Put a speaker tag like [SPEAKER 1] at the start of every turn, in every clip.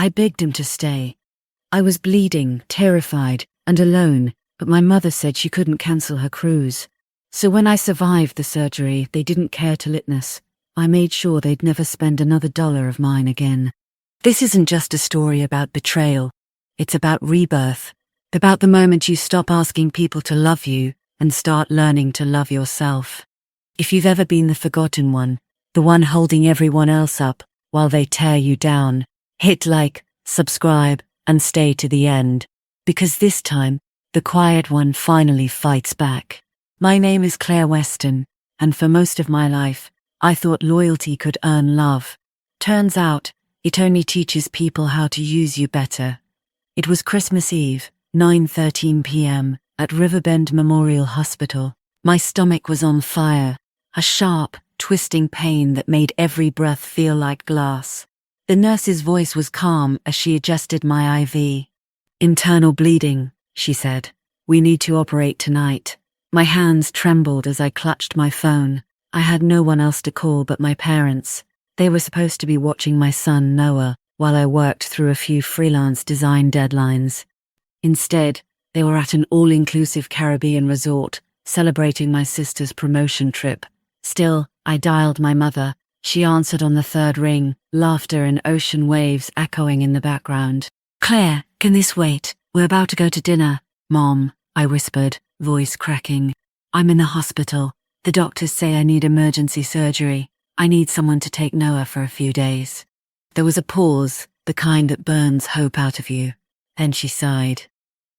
[SPEAKER 1] I begged him to stay. I was bleeding, terrified, and alone, but my mother said she couldn't cancel her cruise. So when I survived the surgery, they didn't care to witness. I made sure they'd never spend another dollar of mine again. This isn't just a story about betrayal. It's about rebirth. About the moment you stop asking people to love you and start learning to love yourself. If you've ever been the forgotten one, the one holding everyone else up while they tear you down, hit like, subscribe, and stay to the end. Because this time, the quiet one finally fights back. My name is Claire Weston, and for most of my life, I thought loyalty could earn love. Turns out, it only teaches people how to use you better. It was Christmas Eve, 9:13 p.m., at Riverbend Memorial Hospital. My stomach was on fire, a sharp, twisting pain that made every breath feel like glass. The nurse's voice was calm as she adjusted my IV. "Internal bleeding," she said. "We need to operate tonight." My hands trembled as I clutched my phone. I had no one else to call but my parents. They were supposed to be watching my son, Noah, while I worked through a few freelance design deadlines. Instead, they were at an all-inclusive Caribbean resort, celebrating my sister's promotion trip. Still, I dialed my mother. She answered on the third ring, laughter and ocean waves echoing in the background. "Claire, can this wait? We're about to go to dinner." "Mom," I whispered, voice cracking. "I'm in the hospital. The doctors say I need emergency surgery. I need someone to take Noah for a few days." There was a pause, the kind that burns hope out of you. Then she sighed.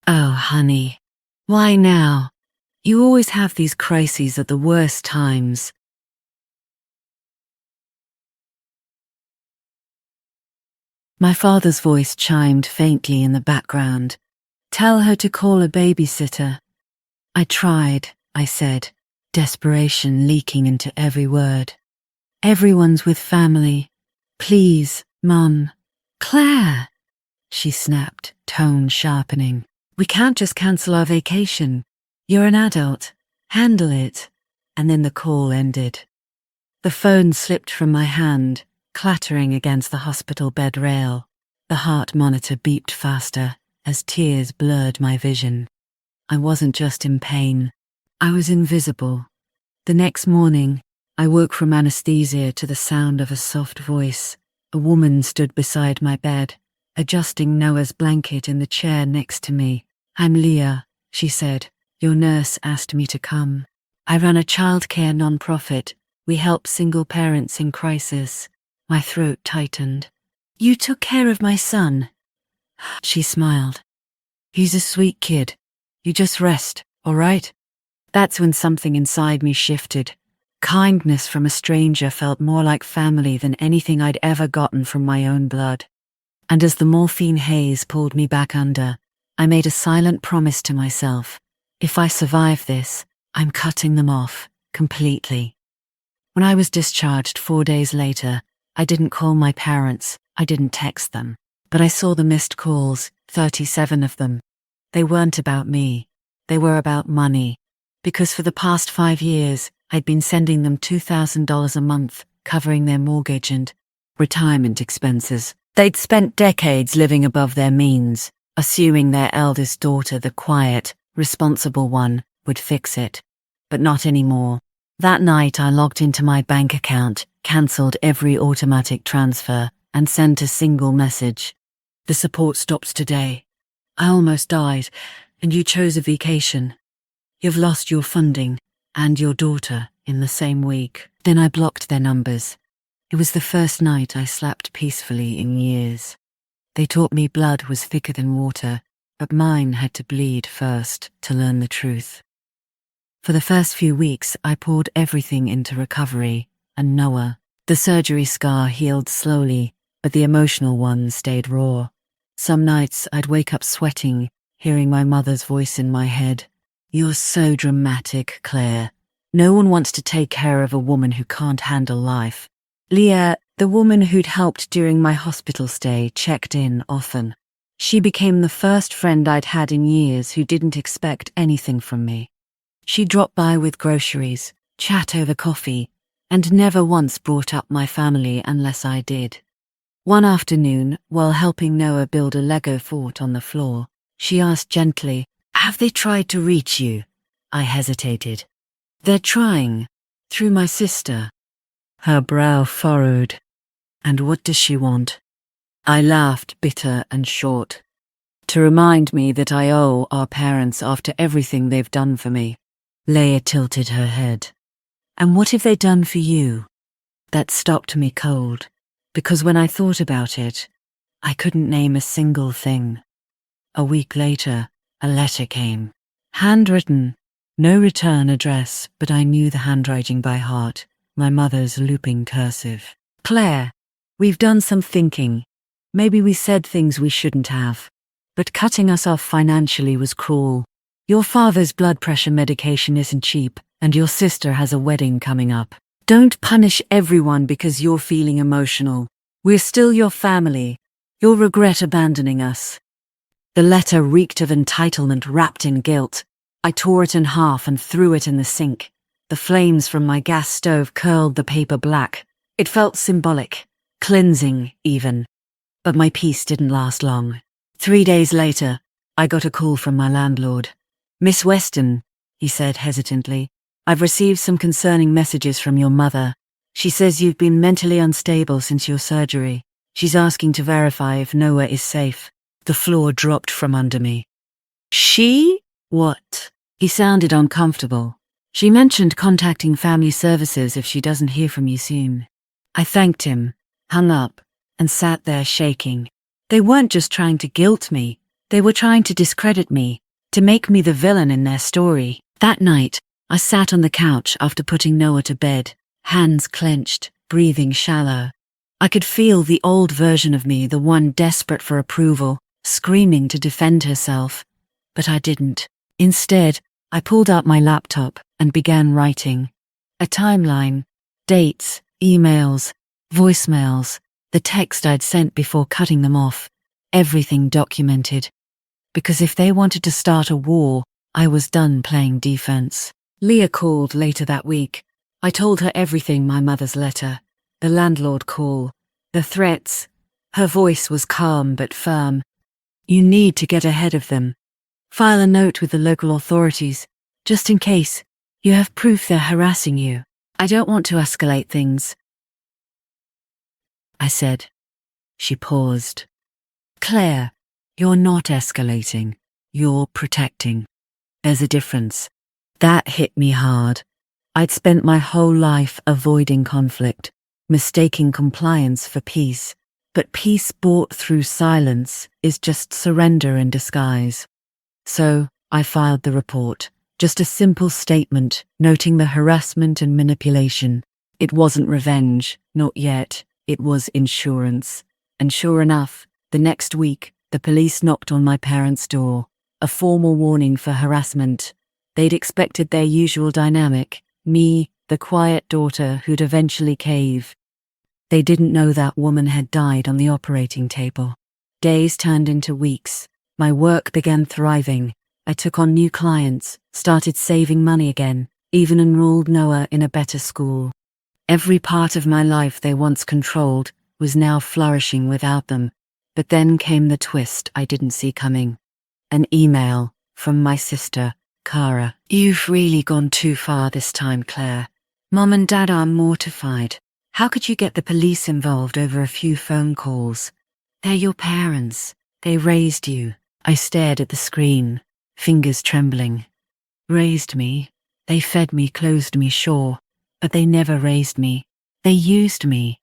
[SPEAKER 1] "Oh, honey. Why now? You always have these crises at the worst times." My father's voice chimed faintly in the background. "Tell her to call a babysitter." "I tried," I said, desperation leaking into every word. "Everyone's with family. Please, Mum." "Claire," she snapped, tone sharpening. "We can't just cancel our vacation. You're an adult. Handle it." And then the call ended. The phone slipped from my hand, clattering against the hospital bed rail. The heart monitor beeped faster as tears blurred my vision. I wasn't just in pain. I was invisible. The next morning, I woke from anesthesia to the sound of a soft voice. A woman stood beside my bed, adjusting Noah's blanket in the chair next to me. "I'm Leah," she said. "Your nurse asked me to come. I run a childcare non-profit. We help single parents in crisis." My throat tightened. "You took care of my son?" She smiled. "He's a sweet kid. You just rest, all right?" That's when something inside me shifted. Kindness from a stranger felt more like family than anything I'd ever gotten from my own blood. And as the morphine haze pulled me back under, I made a silent promise to myself. If I survive this, I'm cutting them off, completely. When I was discharged 4 days later, I didn't call my parents, I didn't text them. But I saw the missed calls, 37 of them. They weren't about me. They were about money. Because for the past 5 years, I'd been sending them $2,000 a month, covering their mortgage and retirement expenses. They'd spent decades living above their means, assuming their eldest daughter, the quiet, responsible one, would fix it. But not anymore. That night I logged into my bank account, cancelled every automatic transfer, and sent a single message. "The support stops today. I almost died, and you chose a vacation. You've lost your funding and your daughter in the same week." Then I blocked their numbers. It was the first night I slept peacefully in years. They taught me blood was thicker than water, but mine had to bleed first to learn the truth. For the first few weeks, I poured everything into recovery and Noah. The surgery scar healed slowly, but the emotional one stayed raw. Some nights I'd wake up sweating, hearing my mother's voice in my head. "You're so dramatic, Claire. No one wants to take care of a woman who can't handle life." Leah, the woman who'd helped during my hospital stay, checked in often. She became the first friend I'd had in years who didn't expect anything from me. She dropped by with groceries, chat over coffee, and never once brought up my family unless I did. One afternoon, while helping Noah build a Lego fort on the floor, she asked gently, "Have they tried to reach you?" I hesitated. "They're trying. Through my sister." Her brow furrowed. "And what does she want?" I laughed, bitter and short. "To remind me that I owe our parents after everything they've done for me." Leia tilted her head. "And what have they done for you?" That stopped me cold, because when I thought about it, I couldn't name a single thing. A week later, a letter came. Handwritten. No return address, but I knew the handwriting by heart, my mother's looping cursive. "Claire, we've done some thinking. Maybe we said things we shouldn't have. But cutting us off financially was cruel. Your father's blood pressure medication isn't cheap, and your sister has a wedding coming up. Don't punish everyone because you're feeling emotional. We're still your family. You'll regret abandoning us." The letter reeked of entitlement wrapped in guilt. I tore it in half and threw it in the sink. The flames from my gas stove curled the paper black. It felt symbolic, cleansing even. But my peace didn't last long. 3 days later, I got a call from my landlord. "Miss Weston," he said hesitantly, "I've received some concerning messages from your mother. She says you've been mentally unstable since your surgery. She's asking to verify if Noah is safe." The floor dropped from under me. "She? What?" He sounded uncomfortable. "She mentioned contacting family services if she doesn't hear from you soon." I thanked him, hung up, and sat there shaking. They weren't just trying to guilt me, they were trying to discredit me, to make me the villain in their story. That night, I sat on the couch after putting Noah to bed, hands clenched, breathing shallow. I could feel the old version of me, the one desperate for approval, screaming to defend herself. But I didn't. Instead, I pulled out my laptop and began writing. A timeline, dates, emails, voicemails, the text I'd sent before cutting them off, everything documented. Because if they wanted to start a war, I was done playing defense. Leah called later that week. I told her everything: my mother's letter, the landlord call, the threats. Her voice was calm but firm. "You need to get ahead of them. File a note with the local authorities, just in case. You have proof they're harassing you. I don't want to escalate things," I said. She paused. "Claire, you're not escalating. You're protecting. There's a difference." That hit me hard. I'd spent my whole life avoiding conflict, mistaking compliance for peace. But peace bought through silence is just surrender in disguise. So I filed the report. Just a simple statement noting the harassment and manipulation. It wasn't revenge, not yet. It was insurance. And sure enough, the next week, the police knocked on my parents' door. A formal warning for harassment. They'd expected their usual dynamic, me, the quiet daughter who'd eventually cave. They didn't know that woman had died on the operating table. Days turned into weeks. My work began thriving. I took on new clients, started saving money again, even enrolled Noah in a better school. Every part of my life they once controlled was now flourishing without them. But then came the twist I didn't see coming. An email from my sister, Cara. "You've really gone too far this time, Claire. Mom and Dad are mortified. How could you get the police involved over a few phone calls? They're your parents. They raised you." I stared at the screen, fingers trembling. Raised me. They fed me, clothed me, sure. But they never raised me. They used me.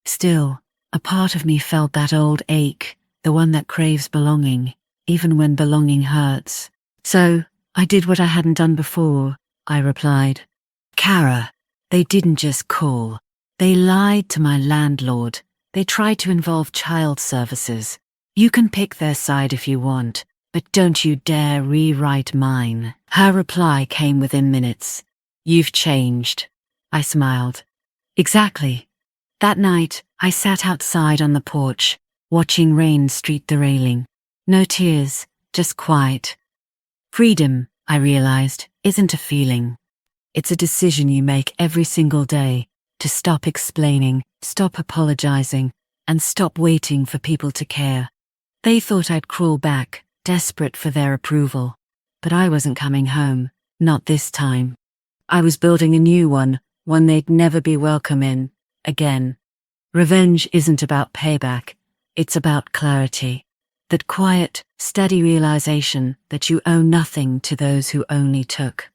[SPEAKER 1] Still, a part of me felt that old ache, the one that craves belonging, even when belonging hurts. "So, I did what I hadn't done before," I replied. "Cara, they didn't just call. They lied to my landlord. They tried to involve child services. You can pick their side if you want, but don't you dare rewrite mine." Her reply came within minutes. "You've changed." I smiled. Exactly. That night, I sat outside on the porch, watching rain streak the railing. No tears, just quiet. Freedom, I realized, isn't a feeling. It's a decision you make every single day, to stop explaining, stop apologizing, and stop waiting for people to care. They thought I'd crawl back, desperate for their approval. But I wasn't coming home, not this time. I was building a new one they'd never be welcome in, again. Revenge isn't about payback, it's about clarity. That quiet, steady realization that you owe nothing to those who only took.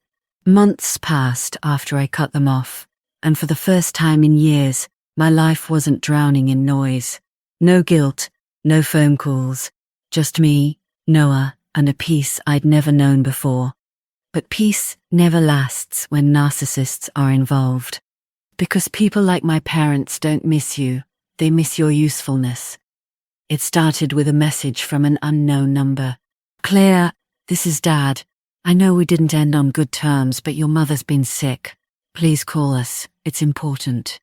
[SPEAKER 1] Months passed after I cut them off, and for the first time in years, my life wasn't drowning in noise. No guilt, no phone calls, just me, Noah, and a peace I'd never known before. But peace never lasts when narcissists are involved. Because people like my parents don't miss you, they miss your usefulness. It started with a message from an unknown number. "Claire, this is Dad. I know we didn't end on good terms, but your mother's been sick. Please call us, it's important."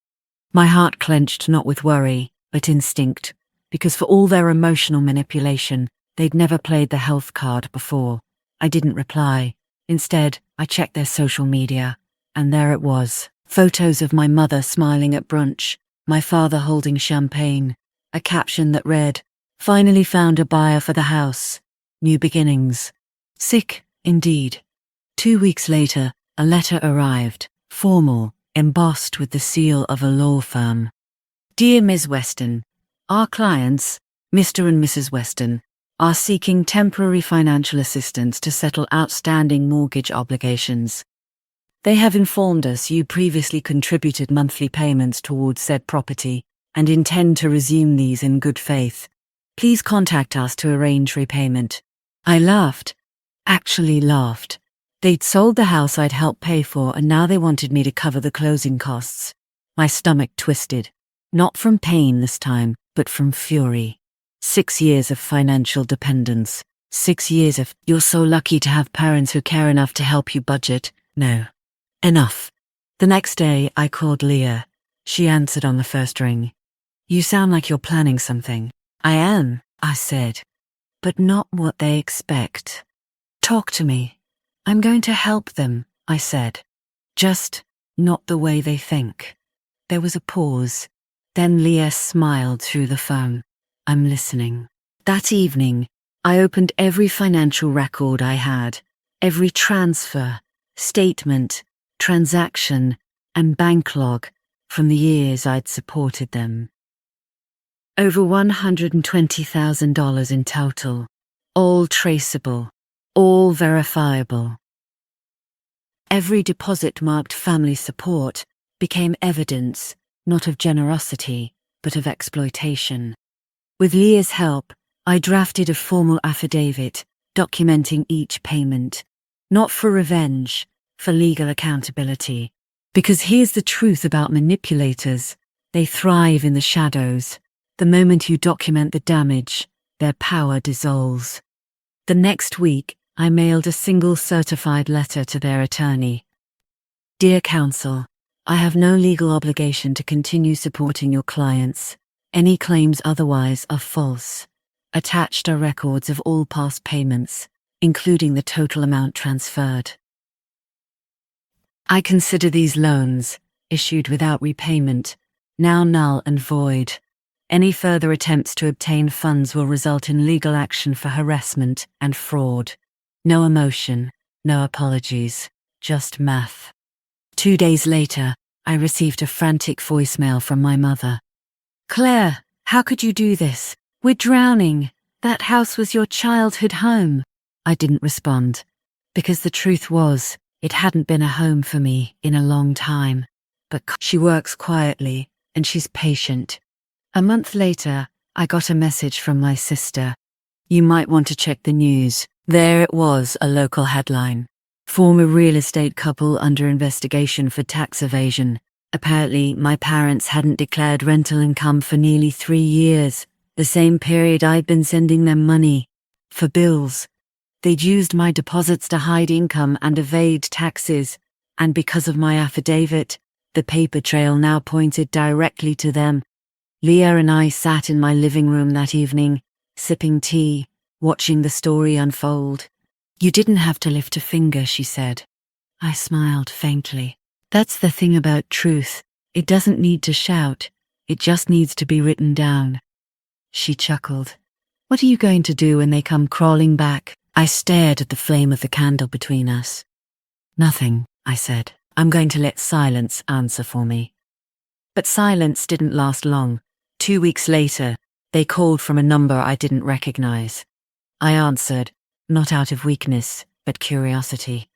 [SPEAKER 1] My heart clenched not with worry, but instinct, because for all their emotional manipulation, they'd never played the health card before. I didn't reply. Instead, I checked their social media, and there it was. Photos of my mother smiling at brunch, my father holding champagne, a caption that read, "Finally found a buyer for the house. New beginnings." Sick, indeed. 2 weeks later, a letter arrived, formal, embossed with the seal of a law firm. "Dear Ms. Weston, our clients, Mr. and Mrs. Weston, are seeking temporary financial assistance to settle outstanding mortgage obligations. They have informed us you previously contributed monthly payments towards said property and intend to resume these in good faith. Please contact us to arrange repayment." I laughed. Actually laughed. They'd sold the house I'd helped pay for, and now they wanted me to cover the closing costs. My stomach twisted. Not from pain this time, but from fury. 6 years of financial dependence. 6 years of, "You're so lucky to have parents who care enough to help you budget." No. Enough. The next day, I called Leah. She answered on the first ring. "You sound like you're planning something." "I am," I said. "But not what they expect." "Talk to me." "I'm going to help them," I said. "Just not the way they think." There was a pause. Then Leah smiled through the phone. "I'm listening." That evening, I opened every financial record I had, every transfer, statement, transaction, and bank log from the years I'd supported them. Over $120,000 in total, all traceable, all verifiable. Every deposit marked family support became evidence, not of generosity, but of exploitation. With Leah's help, I drafted a formal affidavit documenting each payment, not for revenge, for legal accountability. Because here's the truth about manipulators: they thrive in the shadows. The moment you document the damage, their power dissolves. The next week, I mailed a single certified letter to their attorney. "Dear counsel, I have no legal obligation to continue supporting your clients. Any claims otherwise are false. Attached are records of all past payments, including the total amount transferred. I consider these loans, issued without repayment, now null and void. Any further attempts to obtain funds will result in legal action for harassment and fraud. No emotion, no apologies, just math." 2 days later, I received a frantic voicemail from my mother. "Claire, how could you do this? We're drowning. That house was your childhood home." I didn't respond, because the truth was, it hadn't been a home for me in a long time. But she works quietly, and she's patient. A month later, I got a message from my sister. "You might want to check the news." There it was, a local headline. "Former real estate couple under investigation for tax evasion." Apparently, my parents hadn't declared rental income for nearly 3 years, the same period I'd been sending them money for bills. They'd used my deposits to hide income and evade taxes, and because of my affidavit, the paper trail now pointed directly to them. Leah and I sat in my living room that evening, sipping tea, watching the story unfold. "You didn't have to lift a finger," she said. I smiled faintly. "That's the thing about truth. It doesn't need to shout. It just needs to be written down. She chuckled. What are you going to do when they come crawling back? I stared at the flame of the candle between us. Nothing, I said. I'm going to let silence answer for me. But silence didn't last long. 2 weeks later, they called from a number I didn't recognize. I answered, not out of weakness, but curiosity.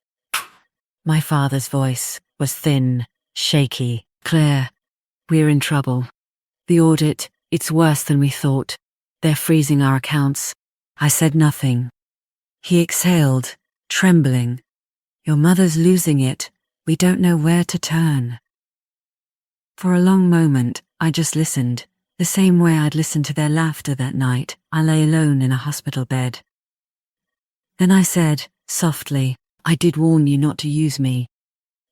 [SPEAKER 1] My father's voice was thin, shaky. Claire, we're in trouble. The audit, it's worse than we thought. They're freezing our accounts. I said nothing. He exhaled, trembling. Your mother's losing it. We don't know where to turn. For a long moment, I just listened, the same way I'd listened to their laughter that night. I lay alone in a hospital bed. Then I said, softly, I did warn you not to use me.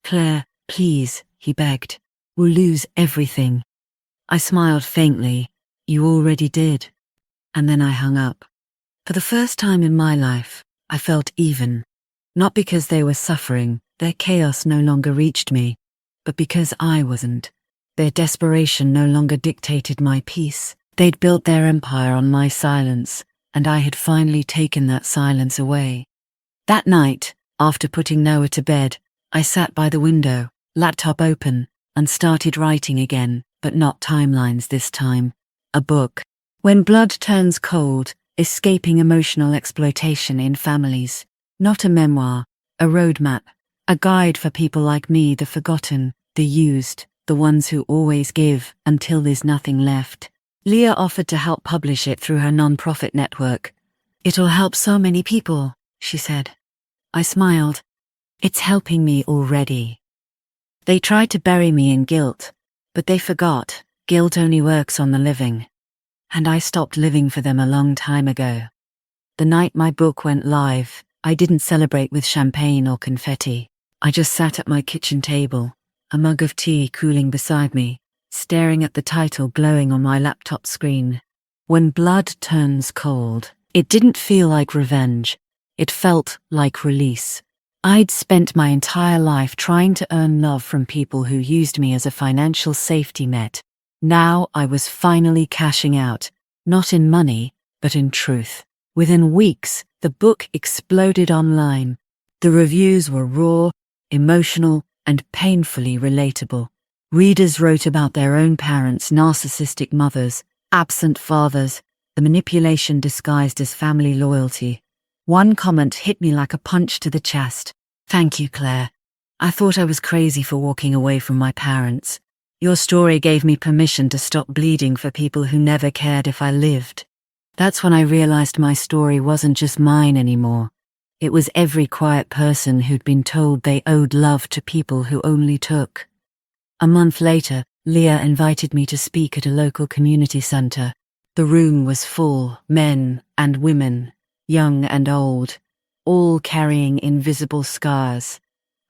[SPEAKER 1] Claire, please, he begged. We'll lose everything. I smiled faintly. You already did. And then I hung up. For the first time in my life, I felt even. Not because they were suffering, their chaos no longer reached me, but because I wasn't. Their desperation no longer dictated my peace. They'd built their empire on my silence, and I had finally taken that silence away. That night, after putting Noah to bed, I sat by the window, laptop open, and started writing again, but not timelines this time. A book. When Blood Turns Cold, Escaping Emotional Exploitation in Families. Not a memoir, a roadmap, a guide for people like me, the forgotten, the used, the ones who always give until there's nothing left. Leah offered to help publish it through her non-profit network. It'll help so many people, she said. I smiled. It's helping me already. They tried to bury me in guilt, but they forgot guilt only works on the living. And I stopped living for them a long time ago. The night my book went live, I didn't celebrate with champagne or confetti. I just sat at my kitchen table, a mug of tea cooling beside me, staring at the title glowing on my laptop screen. When Blood Turns Cold. It didn't feel like revenge. It felt like release. I'd spent my entire life trying to earn love from people who used me as a financial safety net. Now I was finally cashing out, not in money, but in truth. Within weeks, the book exploded online. The reviews were raw, emotional, and painfully relatable. Readers wrote about their own parents, narcissistic mothers, absent fathers, the manipulation disguised as family loyalty. One comment hit me like a punch to the chest. Thank you, Claire. I thought I was crazy for walking away from my parents. Your story gave me permission to stop bleeding for people who never cared if I lived. That's when I realized my story wasn't just mine anymore. It was every quiet person who'd been told they owed love to people who only took. A month later, Leah invited me to speak at a local community center. The room was full, men and women, young and old, all carrying invisible scars.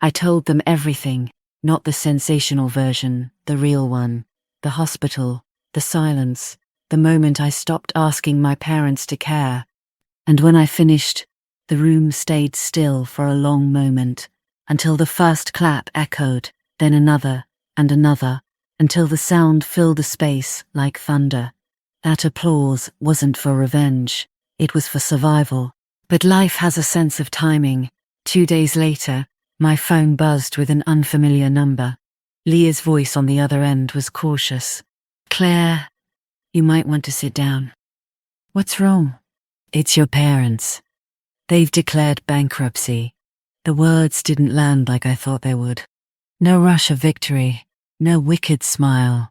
[SPEAKER 1] I told them everything, not the sensational version, the real one, the hospital, the silence, the moment I stopped asking my parents to care. And when I finished, the room stayed still for a long moment, until the first clap echoed, then another, and another, until the sound filled the space like thunder. That applause wasn't for revenge, it was for survival. But life has a sense of timing. 2 days later, my phone buzzed with an unfamiliar number. Leah's voice on the other end was cautious. Claire, you might want to sit down. What's wrong? It's your parents. They've declared bankruptcy. The words didn't land like I thought they would. No rush of victory, no wicked smile.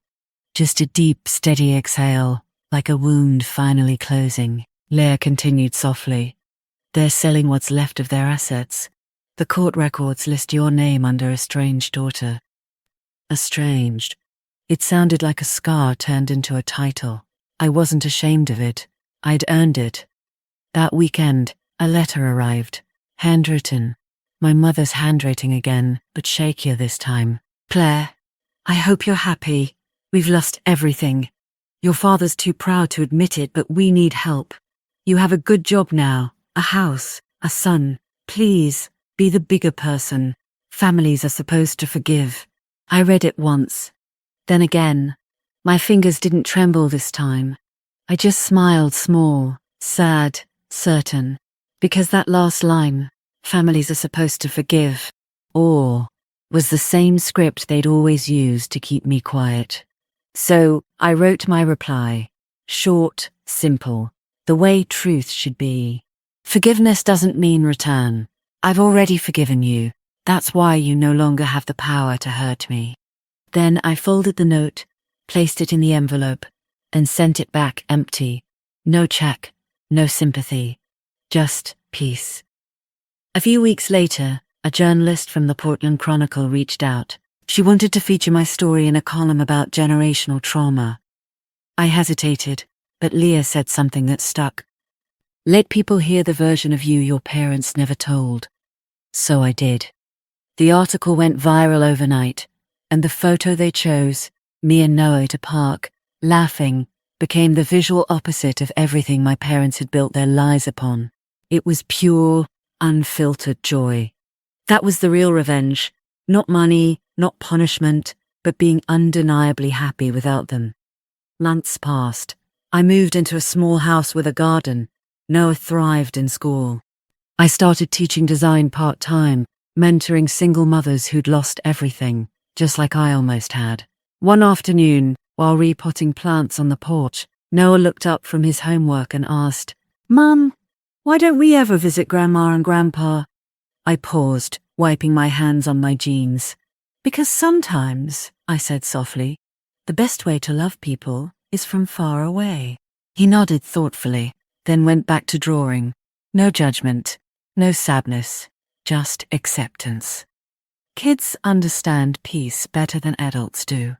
[SPEAKER 1] Just a deep, steady exhale, like a wound finally closing. Leah continued softly. They're selling what's left of their assets. The court records list your name under estranged daughter. Estranged. It sounded like a scar turned into a title. I wasn't ashamed of it. I'd earned it. That weekend, a letter arrived. Handwritten. My mother's handwriting again, but shakier this time. Claire, I hope you're happy. We've lost everything. Your father's too proud to admit it, but we need help. You have a good job now, a house, a son. Please, be the bigger person. Families are supposed to forgive. I read it once. Then again. My fingers didn't tremble this time. I just smiled small, sad, certain. Because that last line, families are supposed to forgive, or was the same script they'd always used to keep me quiet. So I wrote my reply. Short, simple, the way truth should be. Forgiveness doesn't mean return. I've already forgiven you. That's why you no longer have the power to hurt me. Then I folded the note, placed it in the envelope, and sent it back empty. No check, no sympathy, just peace. A few weeks later, a journalist from the Portland Chronicle reached out. She wanted to feature my story in a column about generational trauma. I hesitated, but Leah said something that stuck. Let people hear the version of you your parents never told. So I did. The article went viral overnight, and the photo they chose, me and Noah at a park, laughing, became the visual opposite of everything my parents had built their lies upon. It was pure, unfiltered joy. That was the real revenge. Not money, not punishment, but being undeniably happy without them. Months passed. I moved into a small house with a garden. Noah thrived in school. I started teaching design part-time, mentoring single mothers who'd lost everything, just like I almost had. One afternoon, while repotting plants on the porch, Noah looked up from his homework and asked, "Mum, why don't we ever visit Grandma and Grandpa?" I paused, wiping my hands on my jeans. "Because sometimes," I said softly, "the best way to love people is from far away." He nodded thoughtfully, then went back to drawing. No judgment, no sadness, just acceptance. Kids understand peace better than adults do.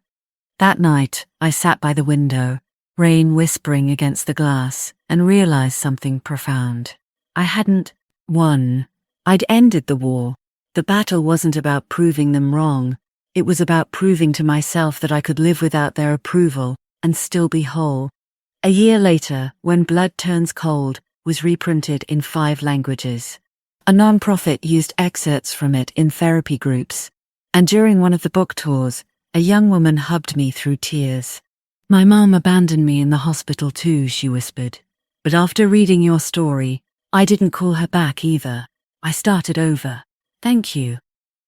[SPEAKER 1] That night, I sat by the window, rain whispering against the glass, and realized something profound. I hadn't won. I'd ended the war. The battle wasn't about proving them wrong. It was about proving to myself that I could live without their approval and still be whole. A year later, When Blood Turns Cold was reprinted in 5 languages. A nonprofit used excerpts from it in therapy groups, and during one of the book tours, a young woman hugged me through tears. "My mom abandoned me in the hospital too," she whispered. "But after reading your story, I didn't call her back either. I started over. Thank you."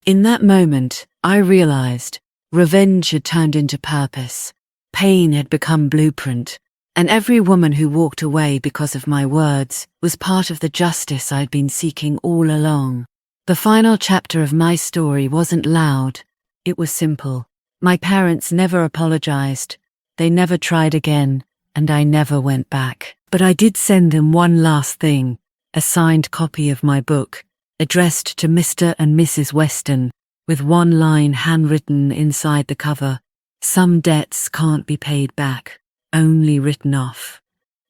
[SPEAKER 1] In that moment, I realized revenge had turned into purpose. Pain had become blueprint. And every woman who walked away because of my words was part of the justice I'd been seeking all along. The final chapter of my story wasn't loud. It was simple. My parents never apologized. They never tried again, and I never went back. But I did send them one last thing, a signed copy of my book, addressed to Mr. and Mrs. Weston, with one line handwritten inside the cover. "Some debts can't be paid back, only written off."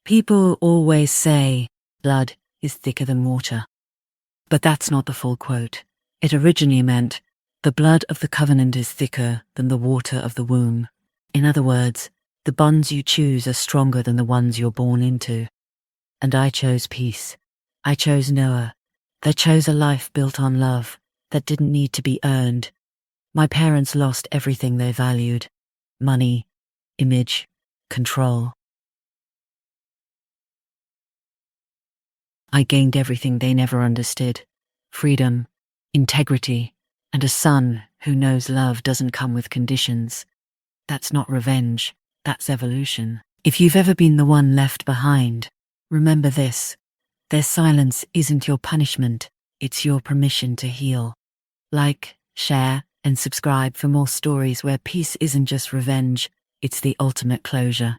[SPEAKER 1] People always say, blood is thicker than water. But that's not the full quote. It originally meant, the blood of the covenant is thicker than the water of the womb. In other words, the bonds you choose are stronger than the ones you're born into. And I chose peace. I chose Noah. That chose a life built on love, that didn't need to be earned. My parents lost everything they valued. Money, image, control. I gained everything they never understood. Freedom, integrity, and a son who knows love doesn't come with conditions. That's not revenge, that's evolution. If you've ever been the one left behind, remember this. Their silence isn't your punishment, it's your permission to heal. Like, share, and subscribe for more stories where peace isn't just revenge, it's the ultimate closure.